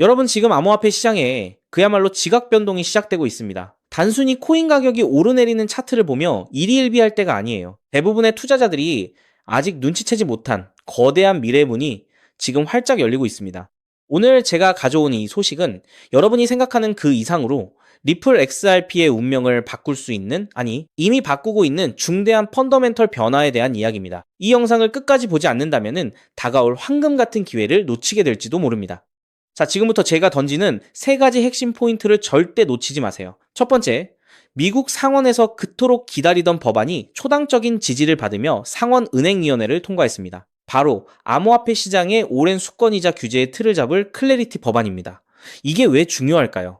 여러분 지금 암호화폐 시장에 그야말로 지각 변동이 시작되고 있습니다. 단순히 코인 가격이 오르내리는 차트를 보며 일희일비할 때가 아니에요. 대부분의 투자자들이 아직 눈치채지 못한 거대한 미래의 문이 지금 활짝 열리고 있습니다. 오늘 제가 가져온 이 소식은 여러분이 생각하는 그 이상으로 리플 XRP의 운명을 바꿀 수 있는, 아니 이미 바꾸고 있는 중대한 펀더멘털 변화에 대한 이야기입니다. 이 영상을 끝까지 보지 않는다면 다가올 황금 같은 기회를 놓치게 될지도 모릅니다. 자, 지금부터 제가 던지는 세 가지 핵심 포인트를 절대 놓치지 마세요. 첫 번째, 미국 상원에서 그토록 기다리던 법안이 초당적인 지지를 받으며 상원은행위원회를 통과했습니다. 바로 암호화폐 시장의 오랜 수권이자 규제의 틀을 잡을 클래리티 법안입니다. 이게 왜 중요할까요?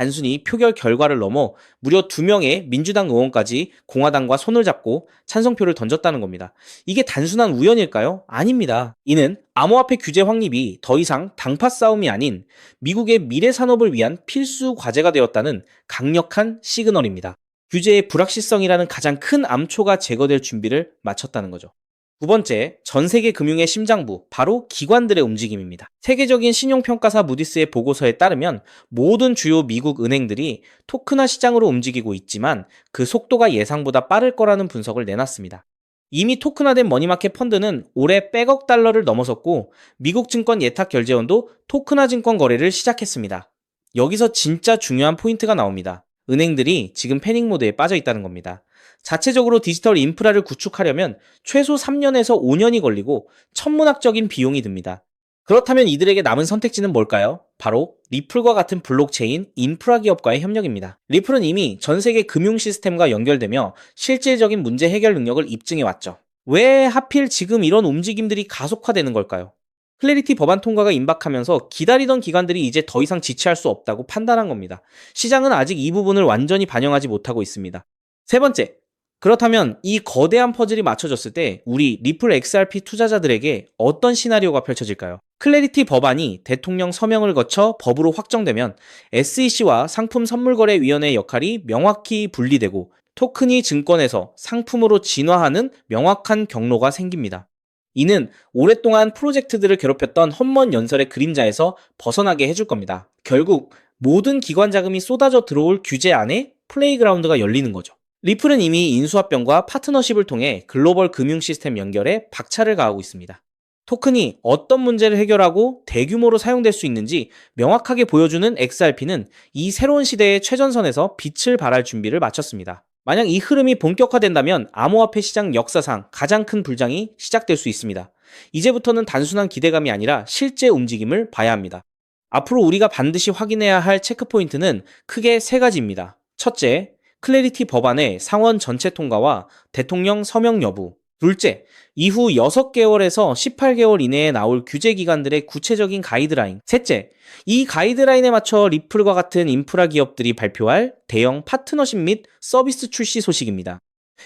단순히 표결 결과를 넘어 무려 2명의 민주당 의원까지 공화당과 손을 잡고 찬성표를 던졌다는 겁니다. 이게 단순한 우연일까요? 아닙니다. 이는 암호화폐 규제 확립이 더 이상 당파 싸움이 아닌 미국의 미래 산업을 위한 필수 과제가 되었다는 강력한 시그널입니다. 규제의 불확실성이라는 가장 큰 암초가 제거될 준비를 마쳤다는 거죠. 두 번째, 전 세계 금융의 심장부, 바로 기관들의 움직임입니다. 세계적인 신용평가사 무디스의 보고서에 따르면 모든 주요 미국 은행들이 토큰화 시장으로 움직이고 있지만 그 속도가 예상보다 빠를 거라는 분석을 내놨습니다. 이미 토큰화된 머니마켓 펀드는 올해 100억 달러를 넘어섰고 미국 증권 예탁결제원도 토큰화 증권 거래를 시작했습니다. 여기서 진짜 중요한 포인트가 나옵니다. 은행들이 지금 패닉 모드에 빠져 있다는 겁니다. 자체적으로 디지털 인프라를 구축하려면 최소 3년에서 5년이 걸리고 천문학적인 비용이 듭니다. 그렇다면 이들에게 남은 선택지는 뭘까요? 바로 리플과 같은 블록체인 인프라 기업과의 협력입니다. 리플은 이미 전 세계 금융 시스템과 연결되며 실질적인 문제 해결 능력을 입증해왔죠. 왜 하필 지금 이런 움직임들이 가속화되는 걸까요? 클래리티 법안 통과가 임박하면서 기다리던 기관들이 이제 더 이상 지체할 수 없다고 판단한 겁니다. 시장은 아직 이 부분을 완전히 반영하지 못하고 있습니다. 세 번째, 그렇다면 이 거대한 퍼즐이 맞춰졌을 때 우리 리플 XRP 투자자들에게 어떤 시나리오가 펼쳐질까요? 클래리티 법안이 대통령 서명을 거쳐 법으로 확정되면 SEC와 상품선물거래위원회의 역할이 명확히 분리되고 토큰이 증권에서 상품으로 진화하는 명확한 경로가 생깁니다. 이는 오랫동안 프로젝트들을 괴롭혔던 헛먼 연설의 그림자에서 벗어나게 해줄 겁니다. 결국 모든 기관 자금이 쏟아져 들어올 규제 안에 플레이그라운드가 열리는 거죠. 리플은 이미 인수합병과 파트너십을 통해 글로벌 금융 시스템 연결에 박차를 가하고 있습니다. 토큰이 어떤 문제를 해결하고 대규모로 사용될 수 있는지 명확하게 보여주는 XRP는 이 새로운 시대의 최전선에서 빛을 발할 준비를 마쳤습니다. 만약 이 흐름이 본격화된다면 암호화폐 시장 역사상 가장 큰 불장이 시작될 수 있습니다. 이제부터는 단순한 기대감이 아니라 실제 움직임을 봐야 합니다. 앞으로 우리가 반드시 확인해야 할 체크포인트는 크게 세 가지입니다. 첫째, 클래리티 법안의 상원 전체 통과와 대통령 서명 여부. 둘째, 이후 6개월에서 18개월 이내에 나올 규제 기관들의 구체적인 가이드라인. 셋째, 이 가이드라인에 맞춰 리플과 같은 인프라 기업들이 발표할 대형 파트너십 및 서비스 출시 소식입니다.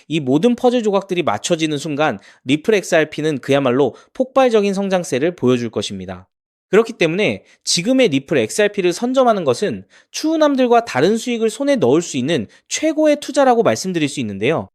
이 모든 퍼즐 조각들이 맞춰지는 순간 리플 XRP는 그야말로 폭발적인 성장세를 보여줄 것입니다. 그렇기 때문에 지금의 리플 XRP를 선점하는 것은 추후남들과 다른 수익을 손에 넣을 수 있는 최고의 투자라고 말씀드릴 수 있는데요.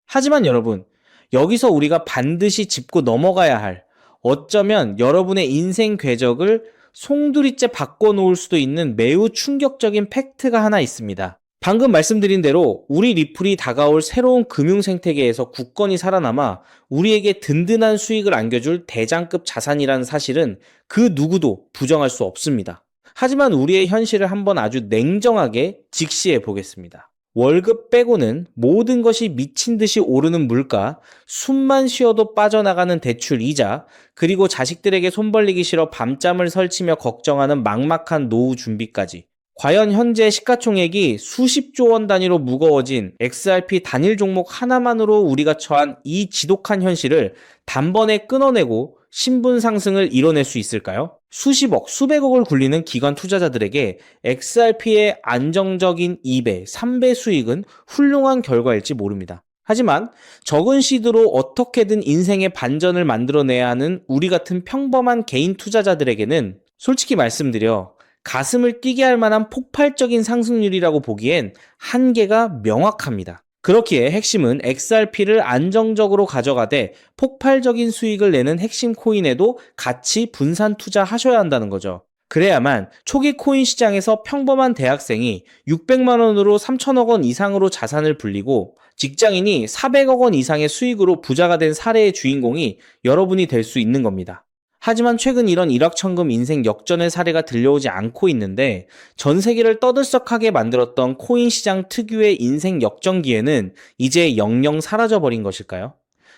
하지만 여러분, 여기서 우리가 반드시 짚고 넘어가야 할, 어쩌면 여러분의 인생 궤적을 송두리째 바꿔놓을 수도 있는 매우 충격적인 팩트가 하나 있습니다. 방금 말씀드린 대로 우리 리플이 다가올 새로운 금융 생태계에서 굳건히 살아남아 우리에게 든든한 수익을 안겨줄 대장급 자산이라는 사실은 그 누구도 부정할 수 없습니다. 하지만 우리의 현실을 한번 아주 냉정하게 직시해 보겠습니다. 월급 빼고는 모든 것이 미친 듯이 오르는 물가, 숨만 쉬어도 빠져나가는 대출 이자, 그리고 자식들에게 손 벌리기 싫어 밤잠을 설치며 걱정하는 막막한 노후 준비까지. 과연 현재 시가총액이 수십조 원 단위로 무거워진 XRP 단일 종목 하나만으로 우리가 처한 이 지독한 현실을 단번에 끊어내고 신분 상승을 이뤄낼 수 있을까요? 수십억, 수백억을 굴리는 기관 투자자들에게 XRP의 안정적인 2배, 3배 수익은 훌륭한 결과일지 모릅니다. 하지만 적은 시드로 어떻게든 인생의 반전을 만들어내야 하는 우리 같은 평범한 개인 투자자들에게는 솔직히 말씀드려 가슴을 뛰게 할 만한 폭발적인 상승률이라고 보기엔 한계가 명확합니다. 그렇기에 핵심은 XRP를 안정적으로 가져가되 폭발적인 수익을 내는 핵심 코인에도 같이 분산 투자하셔야 한다는 거죠. 그래야만 초기 코인 시장에서 평범한 대학생이 600만 원으로 3천억 원 이상으로 자산을 불리고 직장인이 400억 원 이상의 수익으로 부자가 된 사례의 주인공이 여러분이 될 수 있는 겁니다. 하지만 최근 이런 일확천금 인생 역전의 사례가 들려오지 않고 있는데 전 세계를 떠들썩하게 만들었던 코인 시장 특유의 인생 역전 기회는 이제 영영 사라져버린 것일까요?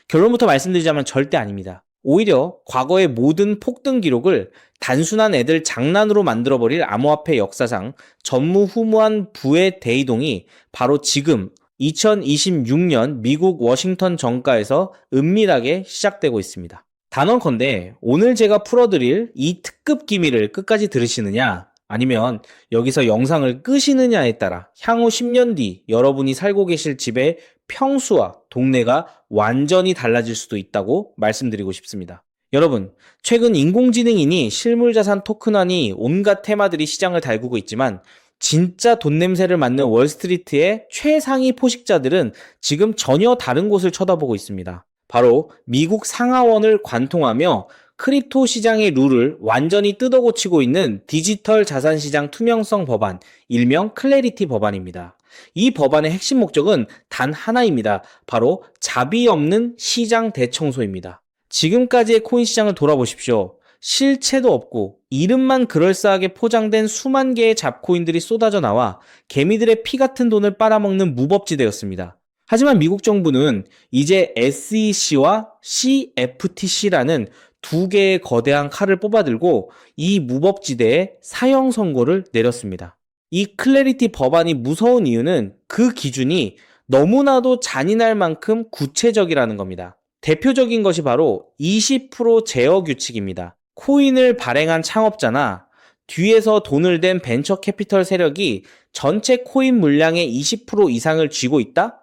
결론부터 말씀드리자면 절대 아닙니다. 오히려 과거의 모든 폭등 기록을 단순한 애들 장난으로 만들어버릴 암호화폐 역사상 전무후무한 부의 대이동이 바로 지금 2026년 미국 워싱턴 정가에서 은밀하게 시작되고 있습니다. 단언컨대 오늘 제가 풀어드릴 이 특급 기밀을 끝까지 들으시느냐 아니면 여기서 영상을 끄시느냐에 따라 향후 10년 뒤 여러분이 살고 계실 집의 평수와 동네가 완전히 달라질 수도 있다고 말씀드리고 싶습니다. 여러분, 최근 인공지능이니 실물자산 토큰화니 온갖 테마들이 시장을 달구고 있지만 진짜 돈 냄새를 맡는 월스트리트의 최상위 포식자들은 지금 전혀 다른 곳을 쳐다보고 있습니다. 바로 미국 상하원을 관통하며 크립토 시장의 룰을 완전히 뜯어고치고 있는 디지털 자산시장 투명성 법안, 일명 클래리티 법안입니다. 이 법안의 핵심 목적은 단 하나입니다. 바로 자비 없는 시장 대청소입니다. 지금까지의 코인 시장을 돌아보십시오. 실체도 없고 이름만 그럴싸하게 포장된 수만 개의 잡코인들이 쏟아져 나와 개미들의 피 같은 돈을 빨아먹는 무법지대였습니다. 하지만 미국 정부는 이제 SEC와 CFTC라는 두 개의 거대한 칼을 뽑아들고 이 무법지대에 사형 선고를 내렸습니다. 이 클래리티 법안이 무서운 이유는 그 기준이 너무나도 잔인할 만큼 구체적이라는 겁니다. 대표적인 것이 바로 20% 제어 규칙입니다. 코인을 발행한 창업자나 뒤에서 돈을 댄 벤처 캐피털 세력이 전체 코인 물량의 20% 이상을 쥐고 있다?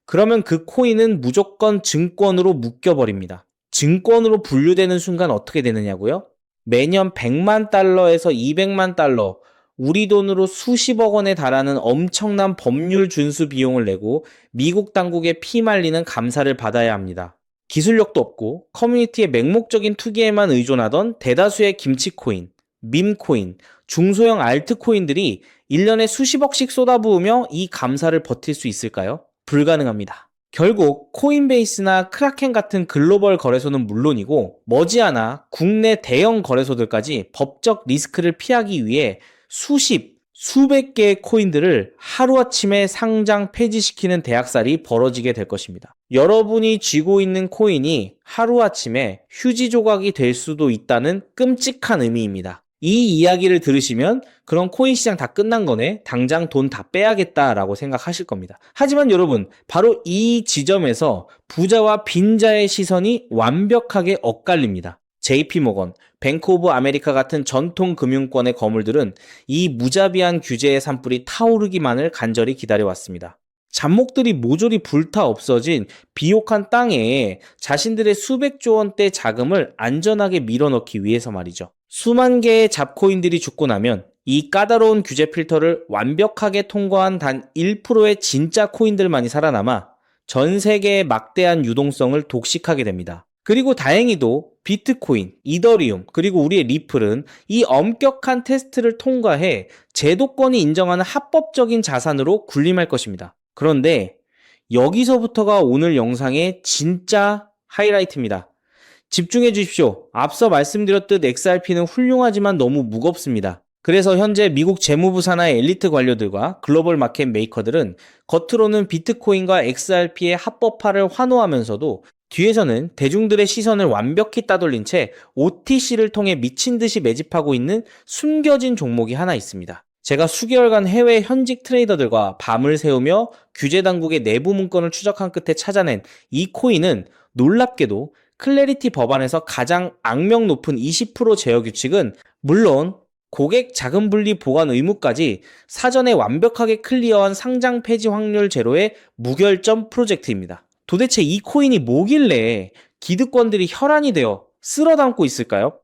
그러면 그 코인은 무조건 증권으로 묶여버립니다. 증권으로 분류되는 순간 어떻게 되느냐고요? 매년 100만 달러에서 200만 달러, 우리 돈으로 수십억 원에 달하는 엄청난 법률 준수 비용을 내고 미국 당국에 피말리는 감사를 받아야 합니다. 기술력도 없고 커뮤니티의 맹목적인 투기에만 의존하던 대다수의 김치코인, 밈코인, 중소형 알트코인들이 1년에 수십억씩 쏟아부으며 이 감사를 버틸 수 있을까요? 불가능합니다. 결국 코인베이스나 크라켄 같은 글로벌 거래소는 물론이고 머지않아 국내 대형 거래소들까지 법적 리스크를 피하기 위해 수백 개의 코인들을 하루아침에 상장 폐지시키는 대학살이 벌어지게 될 것입니다. 여러분이 쥐고 있는 코인이 하루아침에 휴지 조각이 될 수도 있다는 끔찍한 의미입니다. 이 이야기를 들으시면 그럼 코인 시장 다 끝난 거네, 당장 돈 다 빼야겠다라고 생각하실 겁니다. 하지만 여러분, 바로 이 지점에서 부자와 빈자의 시선이 완벽하게 엇갈립니다. JP모건, 뱅크 오브 아메리카 같은 전통 금융권의 거물들은 이 무자비한 규제의 산불이 타오르기만을 간절히 기다려왔습니다. 잡목들이 모조리 불타 없어진 비옥한 땅에 자신들의 수백조 원대 자금을 안전하게 밀어넣기 위해서 말이죠. 수만 개의 잡코인들이 죽고 나면 이 까다로운 규제 필터를 완벽하게 통과한 단 1%의 진짜 코인들만이 살아남아 전 세계의 막대한 유동성을 독식하게 됩니다. 그리고 다행히도 비트코인, 이더리움, 그리고 우리의 리플은 이 엄격한 테스트를 통과해 제도권이 인정하는 합법적인 자산으로 군림할 것입니다. 그런데 여기서부터가 오늘 영상의 진짜 하이라이트입니다. 집중해 주십시오. 앞서 말씀드렸듯 XRP는 훌륭하지만 너무 무겁습니다. 그래서 현재 미국 재무부 산하의 엘리트 관료들과 글로벌 마켓 메이커들은 겉으로는 비트코인과 XRP의 합법화를 환호하면서도 뒤에서는 대중들의 시선을 완벽히 따돌린 채 OTC를 통해 미친 듯이 매집하고 있는 숨겨진 종목이 하나 있습니다. 제가 수개월간 해외 현직 트레이더들과 밤을 새우며 규제 당국의 내부 문건을 추적한 끝에 찾아낸 이 코인은 놀랍게도 클래리티 법안에서 가장 악명 높은 20% 제어 규칙은 물론 고객 자금 분리 보관 의무까지 사전에 완벽하게 클리어한 상장 폐지 확률 제로의 무결점 프로젝트입니다. 도대체 이 코인이 뭐길래 기득권들이 혈안이 되어 쓸어담고 있을까요?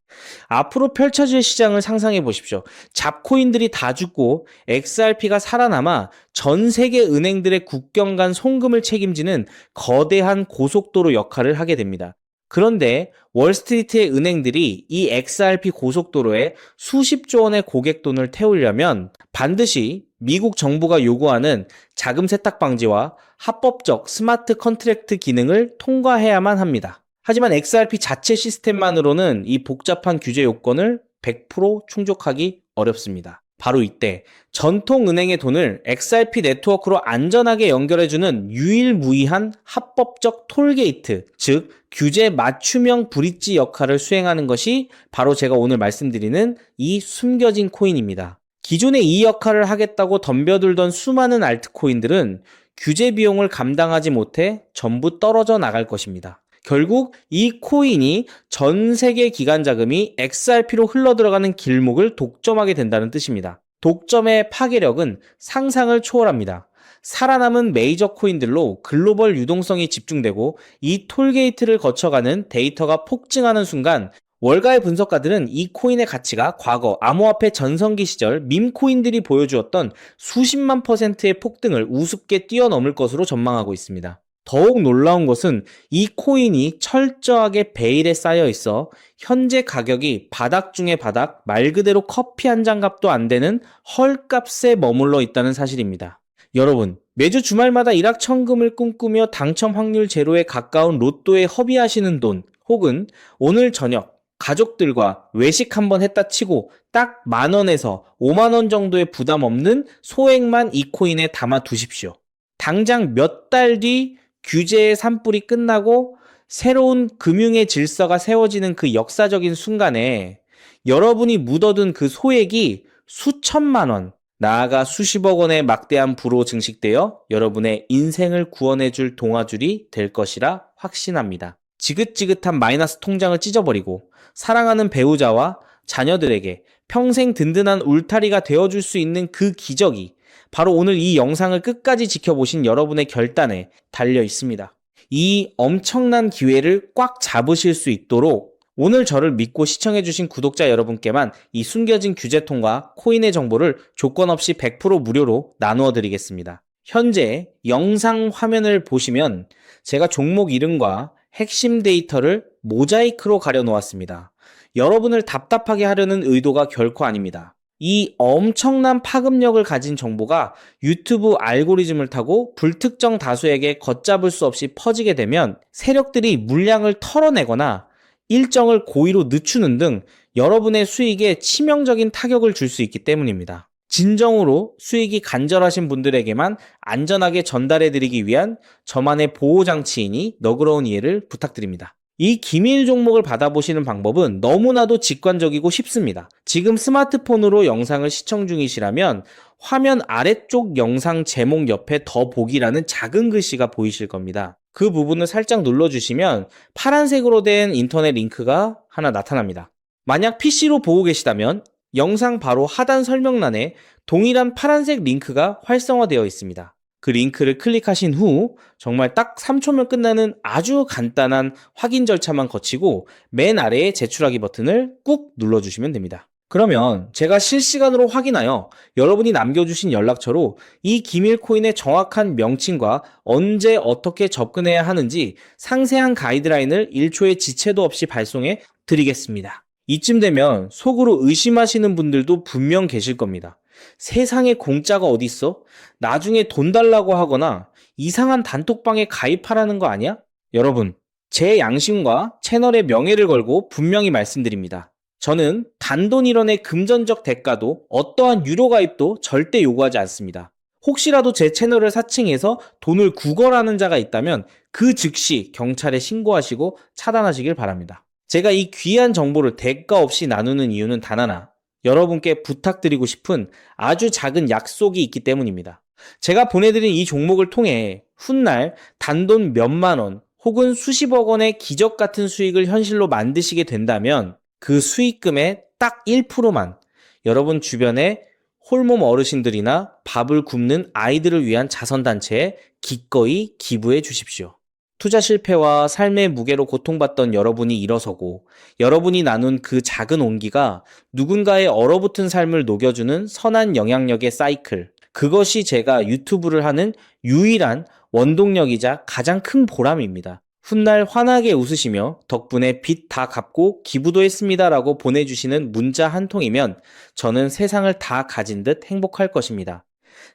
앞으로 펼쳐질 시장을 상상해 보십시오. 잡코인들이 다 죽고 XRP가 살아남아 전 세계 은행들의 국경 간 송금을 책임지는 거대한 고속도로 역할을 하게 됩니다. 그런데 월스트리트의 은행들이 이 XRP 고속도로에 수십조 원의 고객 돈을 태우려면 반드시 미국 정부가 요구하는 자금 세탁 방지와 합법적 스마트 컨트랙트 기능을 통과해야만 합니다. 하지만 XRP 자체 시스템만으로는 이 복잡한 규제 요건을 100% 충족하기 어렵습니다. 바로 이때 전통은행의 돈을 XRP 네트워크로 안전하게 연결해주는 유일무이한 합법적 톨게이트, 즉 규제 맞춤형 브릿지 역할을 수행하는 것이 바로 제가 오늘 말씀드리는 이 숨겨진 코인입니다. 기존에 이 역할을 하겠다고 덤벼들던 수많은 알트코인들은 규제 비용을 감당하지 못해 전부 떨어져 나갈 것입니다. 결국 이 코인이 전 세계 기관 자금이 XRP로 흘러들어가는 길목을 독점하게 된다는 뜻입니다. 독점의 파괴력은 상상을 초월합니다. 살아남은 메이저 코인들로 글로벌 유동성이 집중되고 이 톨게이트를 거쳐가는 데이터가 폭증하는 순간 월가의 분석가들은 이 코인의 가치가 과거 암호화폐 전성기 시절 밈코인들이 보여주었던 수십만 %의 폭등을 우습게 뛰어넘을 것으로 전망하고 있습니다. 더욱 놀라운 것은 이 코인이 철저하게 베일에 쌓여 있어 현재 가격이 바닥 중의 바닥, 말 그대로 커피 한 잔 값도 안 되는 헐값에 머물러 있다는 사실입니다. 여러분, 매주 주말마다 일확천금을 꿈꾸며 당첨 확률 제로에 가까운 로또에 허비하시는 돈, 혹은 오늘 저녁 가족들과 외식 한번 했다 치고 딱 10,000원에서 50,000원 정도의 부담 없는 소액만 이 코인에 담아 두십시오. 당장 몇 달 뒤 규제의 산불이 끝나고 새로운 금융의 질서가 세워지는 그 역사적인 순간에 여러분이 묻어둔 그 소액이 수천만 원, 나아가 수십억 원의 막대한 부로 증식되어 여러분의 인생을 구원해줄 동아줄이 될 것이라 확신합니다. 지긋지긋한 마이너스 통장을 찢어버리고 사랑하는 배우자와 자녀들에게 평생 든든한 울타리가 되어줄 수 있는 그 기적이 바로 오늘 이 영상을 끝까지 지켜보신 여러분의 결단에 달려 있습니다. 이 엄청난 기회를 꽉 잡으실 수 있도록 오늘 저를 믿고 시청해주신 구독자 여러분께만 이 숨겨진 규제통과 코인의 정보를 조건 없이 100% 무료로 나누어 드리겠습니다. 현재 영상 화면을 보시면 제가 종목 이름과 핵심 데이터를 모자이크로 가려 놓았습니다. 여러분을 답답하게 하려는 의도가 결코 아닙니다. 이 엄청난 파급력을 가진 정보가 유튜브 알고리즘을 타고 불특정 다수에게 걷잡을 수 없이 퍼지게 되면 세력들이 물량을 털어내거나 일정을 고의로 늦추는 등 여러분의 수익에 치명적인 타격을 줄 수 있기 때문입니다. 진정으로 수익이 간절하신 분들에게만 안전하게 전달해드리기 위한 저만의 보호장치이니 너그러운 이해를 부탁드립니다. 이 기밀 종목을 받아보시는 방법은 너무나도 직관적이고 쉽습니다. 지금 스마트폰으로 영상을 시청 중이시라면 화면 아래쪽 영상 제목 옆에 더 보기라는 작은 글씨가 보이실 겁니다. 그 부분을 살짝 눌러주시면 파란색으로 된 인터넷 링크가 하나 나타납니다. 만약 PC로 보고 계시다면 영상 바로 하단 설명란에 동일한 파란색 링크가 활성화되어 있습니다. 그 링크를 클릭하신 후 정말 딱 3초면 끝나는 아주 간단한 확인 절차만 거치고 맨 아래에 제출하기 버튼을 꾹 눌러주시면 됩니다. 그러면 제가 실시간으로 확인하여 여러분이 남겨주신 연락처로 이 기밀 코인의 정확한 명칭과 언제 어떻게 접근해야 하는지 상세한 가이드라인을 1초의 지체도 없이 발송해 드리겠습니다. 이쯤 되면 속으로 의심하시는 분들도 분명 계실 겁니다. 세상에 공짜가 어딨어? 나중에 돈 달라고 하거나 이상한 단톡방에 가입하라는 거 아니야? 여러분, 제 양심과 채널의 명예를 걸고 분명히 말씀드립니다. 저는 단돈 1원의 금전적 대가도 어떠한 유료 가입도 절대 요구하지 않습니다. 혹시라도 제 채널을 사칭해서 돈을 구걸하는 자가 있다면 그 즉시 경찰에 신고하시고 차단하시길 바랍니다. 제가 이 귀한 정보를 대가 없이 나누는 이유는 단 하나, 여러분께 부탁드리고 싶은 아주 작은 약속이 있기 때문입니다. 제가 보내드린 이 종목을 통해 훗날 단돈 몇만 원 혹은 수십억 원의 기적 같은 수익을 현실로 만드시게 된다면 그 수익금의 딱 1%만 여러분 주변에 홀몸 어르신들이나 밥을 굶는 아이들을 위한 자선단체에 기꺼이 기부해 주십시오. 투자 실패와 삶의 무게로 고통받던 여러분이 일어서고 여러분이 나눈 그 작은 온기가 누군가의 얼어붙은 삶을 녹여주는 선한 영향력의 사이클, 그것이 제가 유튜브를 하는 유일한 원동력이자 가장 큰 보람입니다. 훗날 환하게 웃으시며 덕분에 빚 다 갚고 기부도 했습니다 라고 보내주시는 문자 한 통이면 저는 세상을 다 가진 듯 행복할 것입니다.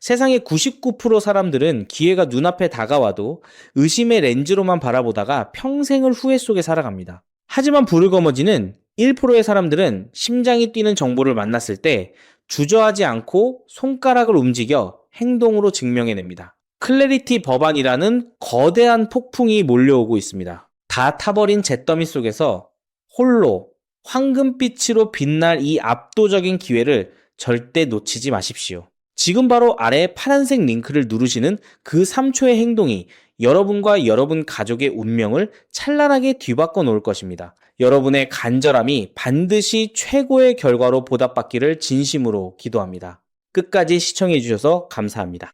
세상의 99% 사람들은 기회가 눈앞에 다가와도 의심의 렌즈로만 바라보다가 평생을 후회 속에 살아갑니다. 하지만 부르거머지는 1%의 사람들은 심장이 뛰는 정보를 만났을 때 주저하지 않고 손가락을 움직여 행동으로 증명해냅니다. 클래리티 법안이라는 거대한 폭풍이 몰려오고 있습니다. 다 타버린 잿더미 속에서 홀로 황금빛으로 빛날 이 압도적인 기회를 절대 놓치지 마십시오. 지금 바로 아래 파란색 링크를 누르시는 그 3초의 행동이 여러분과 여러분 가족의 운명을 찬란하게 뒤바꿔 놓을 것입니다. 여러분의 간절함이 반드시 최고의 결과로 보답받기를 진심으로 기도합니다. 끝까지 시청해 주셔서 감사합니다.